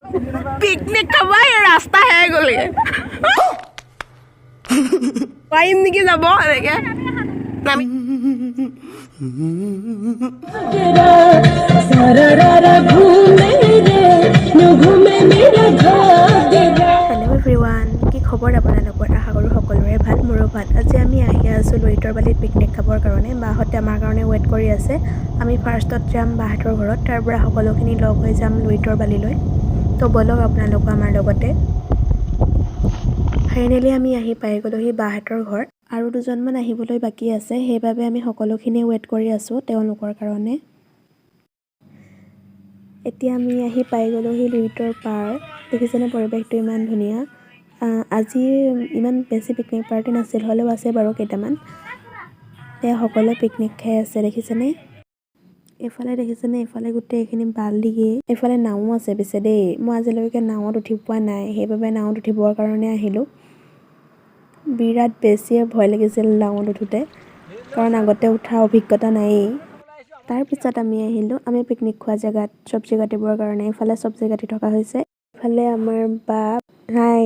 Picnic খাব ৰাস্তা হে গ'লে পাৰিম নেকি যাব এনেকে নামি হেল্ল' এভৰিৱান, কি খবৰ আপোনালোকৰ? আশা কৰোঁ সকলোৰে ভাল, মোৰো ভাল। আজি আমি আহি আছোঁ লুইতৰ বালিত পিকনিক খাবৰ কাৰণে। বাহঁতে আমাৰ কাৰণে ৱেইট কৰি আছে। আমি ফাৰ্ষ্টত যাম বাহঁতৰ ঘৰত, তাৰ পৰা সকলোখিনি লগ হৈ যাম লুইতৰ বালিলৈ। তো ব'লক আপোনালোকো আমাৰ লগতে। ফাইনেলি আমি আহি পাই গ'লোহি বাহঁতৰ ঘৰ। আৰু দুজনমান আহিবলৈ বাকী আছে, সেইবাবে আমি সকলোখিনি ৱেইট কৰি আছোঁ তেওঁলোকৰ কাৰণে। এতিয়া আমি আহি পাই গ'লোহি লুইতৰ পাৰ। দেখিছেনে পৰিৱেশটো ইমান ধুনীয়া। আজি ইমান বেছি পিকনিক পাৰ্টি নাছিল, হ'লেও আছে বাৰু কেইটামান। এয়া সকলোৱে পিকনিক খাই আছে, দেখিছেনে? এইফালে দেখিছেনে, এইফালে গোটেইখিনি বালিয়ে। এইফালে নাও আছে পিছে দেই। মই আজিলৈকে নাৱত উঠি পোৱা নাই, সেইবাবে নাৱত উঠিবৰ কাৰণে আহিলোঁ। বিৰাট বেছিয়ে ভয় লাগিছিল নাৱত উঠোঁতে, কাৰণ আগতে উঠা অভিজ্ঞতা নায়েই। তাৰপিছত আমি আহিলোঁ আমি পিকনিক খোৱা জেগাত চব্জি কাটিবৰ কাৰণে। এইফালে চব্জি কাটি থকা হৈছে। ইফালে আমাৰ বা হাই,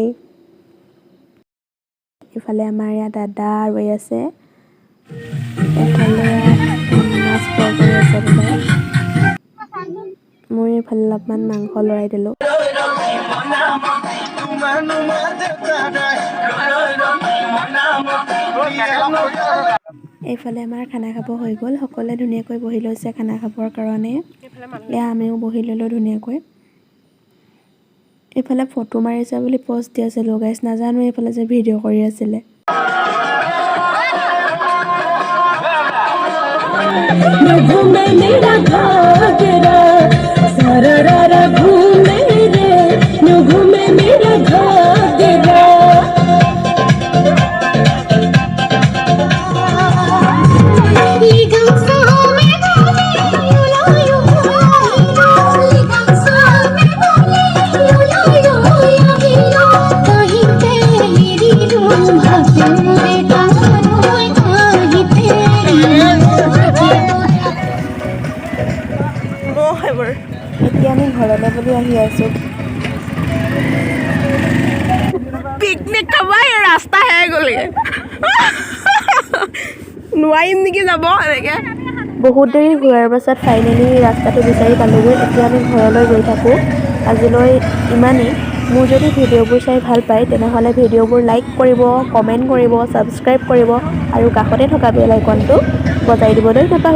ইফালে আমাৰ ইয়াত দাদা ৰৈ আছে। এফালে মাছ ফ্ৰাই কৰি আছে বোলে। মই এইফালে অলপমান মাংস লৰাই দিলোঁ। এইফালে আমাৰ খানা খাব হৈ গ'ল। সকলোৱে ধুনীয়াকৈ বহি লৈছে খানা খাবৰ কাৰণে। এয়া আমিও বহি ল'লোঁ ধুনীয়াকৈ। এইফালে ফটো মাৰিছে বুলি পষ্ট দি আছিলোঁ গাইছ, নাজানো এইফালে যে ভিডিঅ' কৰি আছিলে। এতিয়া আমি ঘৰলৈ বুলি আহি আছোঁ। পিকনিক খাব ৰাস্তা হে গ'লে নোৱাৰিম নেকি যাব এনেকে। বহুত দেৰি ঘূৰাৰ পাছত ফাইনেলি ৰাস্তাটো বিচাৰি পালোঁগৈ। এতিয়া আমি ঘৰলৈ গৈ থাকোঁ। আজিলৈ ইমানেই। মোৰ যদি ভিডিঅ'বোৰ চাই ভাল পায় তেনেহ'লে ভিডিঅ'বোৰ লাইক কৰিব, কমেণ্ট কৰিব, ছাবস্ক্ৰাইব কৰিব আৰু কাষতে থকা বেল আইকনটো বজাই দিবলৈ নাপাহৰিব।